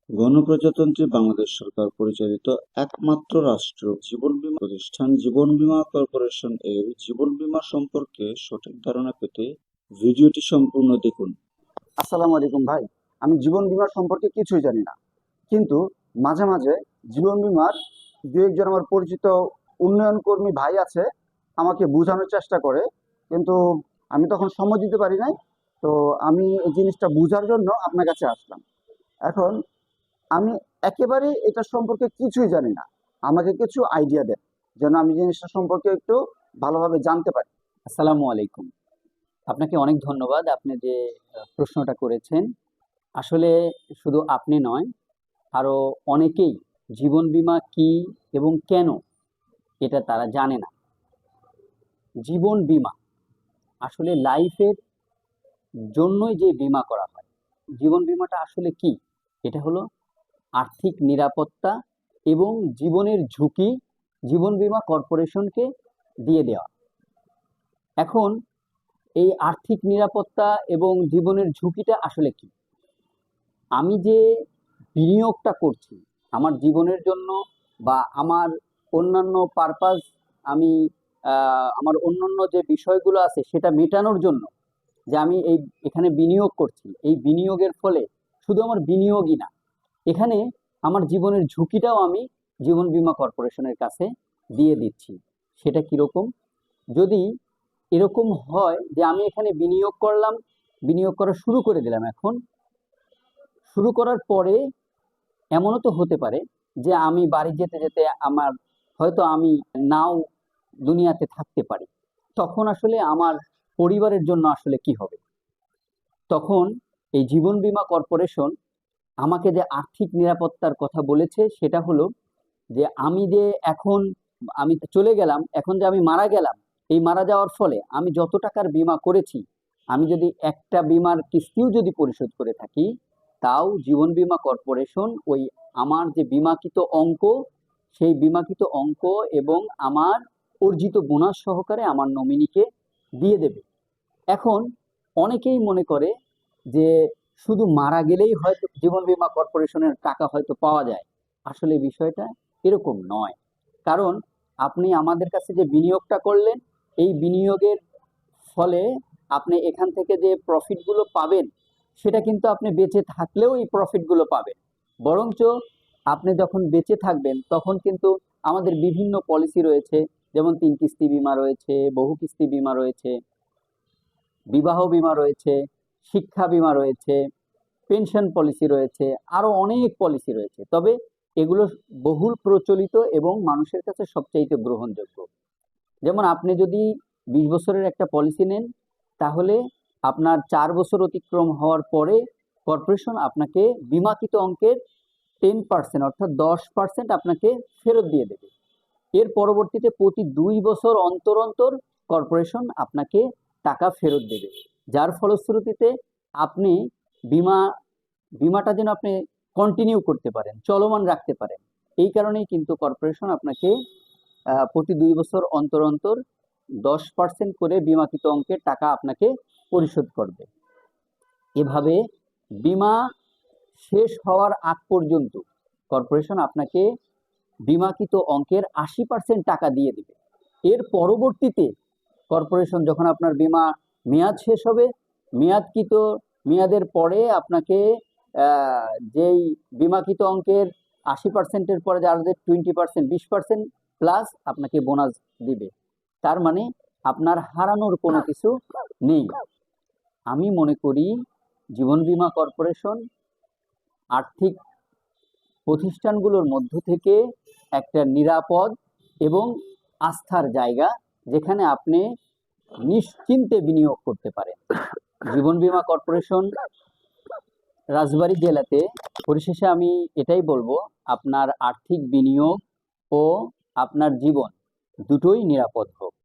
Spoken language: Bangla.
গণপ্রজাতন্ত্রী বাংলাদেশ সরকার পরিচালিত একমাত্র রাষ্ট্র জীবন বীমা প্রতিষ্ঠান জীবন বীমা কর্পোরেশন এর জীবন বীমা সম্পর্কে সঠিক ধারণা পেতে ভিডিওটি সম্পূর্ণ দেখুন। আসসালামু আলাইকুম ভাই। আমি জীবন বীমা সম্পর্কে কিছুই জানি না, কিন্তু মাঝে মাঝে জীবন বীমার দু একজন আমার পরিচিত উন্নয়ন কর্মী ভাই আছে, আমাকে বোঝানোর চেষ্টা করে, কিন্তু আমি তখন সময় দিতে পারি নাই। তো আমি এই জিনিসটা বোঝার জন্য আপনার কাছে আসলাম। এখন আমি একেবারে এটা সম্পর্কে কিছুই জানি না, আমাকে কিছু আইডিয়া দেন যেন আমি জিনিসটা সম্পর্কে একটু ভালোভাবে জানতে পারি। আসসালামু আলাইকুম। আপনাকে অনেক ধন্যবাদ, আপনি যে প্রশ্নটা করেছেন। আসলে শুধু আপনি নয়, আরো অনেকেই জীবন বীমা কি এবং কেন এটা তারা জানে না। জীবন বীমা আসলে লাইফের জন্যই যে বীমা করা হয়। জীবন বীমাটা আসলে কি? এটা হলো আর্থিক নিরাপত্তা এবং জীবনের ঝুঁকি জীবন বীমা কর্পোরেশনকে দিয়ে দেওয়া। এখন এই আর্থিক নিরাপত্তা এবং জীবনের ঝুঁকিটা আসলে কি? আমি যে বিনিয়োগটা করছি আমার জীবনের জন্য বা আমার অন্যান্য পারপাস, আমি আমার অন্যান্য যে বিষয়গুলো আছে সেটা মেটানোর জন্য যে আমি এখানে বিনিয়োগ করছি, এই বিনিয়োগের ফলে শুধু আমার বিনিয়োগই না, এখানে আমার জীবনের ঝুঁকিটাও আমি জীবন বীমা কর্পোরেশনের কাছে দিয়ে দিচ্ছি। সেটা কিরকম? যদি এরকম হয় যে আমি এখানে বিনিয়োগ করলাম, বিনিয়োগ করা শুরু করে দিলাম, এখন শুরু করার পরে এমনও তো হতে পারে যে আমি বাড়ি যেতে যেতে আমার হয়তো আমি নাও দুনিয়াতে থাকতে পারি, তখন আসলে আমার পরিবারের জন্য আসলে কি হবে? তখন এই জীবন বীমা কর্পোরেশন আমাকে যে আর্থিক নিরাপত্তার কথা বলেছে সেটা হলো যে আমি যে এখন আমি চলে গেলাম, এখন যে আমি মারা গেলাম, এই মারা যাওয়ার ফলে আমি যত টাকার বীমা করেছি, আমি যদি একটা বীমার কিস্তিও যদি পরিশোধ করে থাকি, তাও জীবন বীমা কর্পোরেশন ওই আমার যে বীমাকৃত অঙ্ক, সেই বীমাকৃত অঙ্ক এবং আমার অর্জিত বোনাস সহকারে আমার নমিনিকে দিয়ে দেবে। এখন অনেকেই মনে করে যে শুধু মারা গেলেই হয়তো জীবন বীমা কর্পোরেশনের টাকা হয়তো পাওয়া যায়। আসলে বিষয়টা এরকম নয়। কারণ আপনি আমাদের কাছে যে বিনিয়োগটা করলেন, এই বিনিয়োগের ফলে আপনি এখান থেকে যে প্রফিটগুলো পাবেন, সেটা কিন্তু আপনি বেঁচে থাকলেও এই প্রফিটগুলো পাবেন। বরঞ্চ আপনি যখন বেঁচে থাকবেন তখন কিন্তু আমাদের বিভিন্ন পলিসি রয়েছে, যেমন 3 কিস্তি বীমা রয়েছে, বহু কিস্তি বীমা রয়েছে, বিবাহ বীমা রয়েছে, শিক্ষা বীমা রয়েছে, পেনশন পলিসি রয়েছে, আরো অনেক পলিসি রয়েছে। তবে এগুলো বহুল প্রচলিত এবং মানুষের কাছে সবচাইতে গ্রহণযোগ্য। যেমন আপনি যদি 20 বছরের একটা পলিসি নেন, তাহলে আপনার 4 বছর অতিক্রম হওয়ার পরে কর্পোরেশন আপনাকে বীমাকৃত অঙ্কের 10% অর্থাৎ 10% আপনাকে ফেরত দিয়ে দেবে। এর পরবর্তীতে প্রতি 2 বছর অন্তর অন্তর কর্পোরেশন আপনাকে টাকা ফেরত দেবে, যার ফলশ্রুতিতে আপনি বিমাটা যেন আপনি কন্টিনিউ করতে পারেন, চলমান রাখতে পারেন। এই কারণেই কিন্তু কর্পোরেশন আপনাকে প্রতি 2 বছর অন্তর অন্তর 10% করে বীমাকৃত অঙ্কের টাকা আপনাকে পরিশোধ করবে। এভাবে বীমা শেষ হওয়ার আগ পর্যন্ত কর্পোরেশন আপনাকে বীমাকৃত অঙ্কের 80% টাকা দিয়ে দিবে। এর পরবর্তীতে কর্পোরেশন যখন আপনার বীমা মেয়াদ শেষ হবে, মেয়াদের পরে আপনাকে যেই বীমাকৃত অঙ্কের 80%-এর পরে যারা 20%, 20% প্লাস আপনাকে বোনাস দিবে। তার মানে আপনার হারানোর কোনো কিছু নেই। আমি মনে করি জীবন বীমা কর্পোরেশন আর্থিক প্রতিষ্ঠানগুলোর মধ্য থেকে একটা নিরাপদ এবং আস্থার জায়গা, যেখানে আপনি নিশ্চিন্তে বিনিয়োগ করতে পারেন। জীবন বীমা কর্পোরেশন রাজবাড়ী জেলাতে, পরিশেষে আমি এটাই বলবো, আপনার আর্থিক বিনিয়োগ ও আপনার জীবন দুটোই নিরাপদ হোক।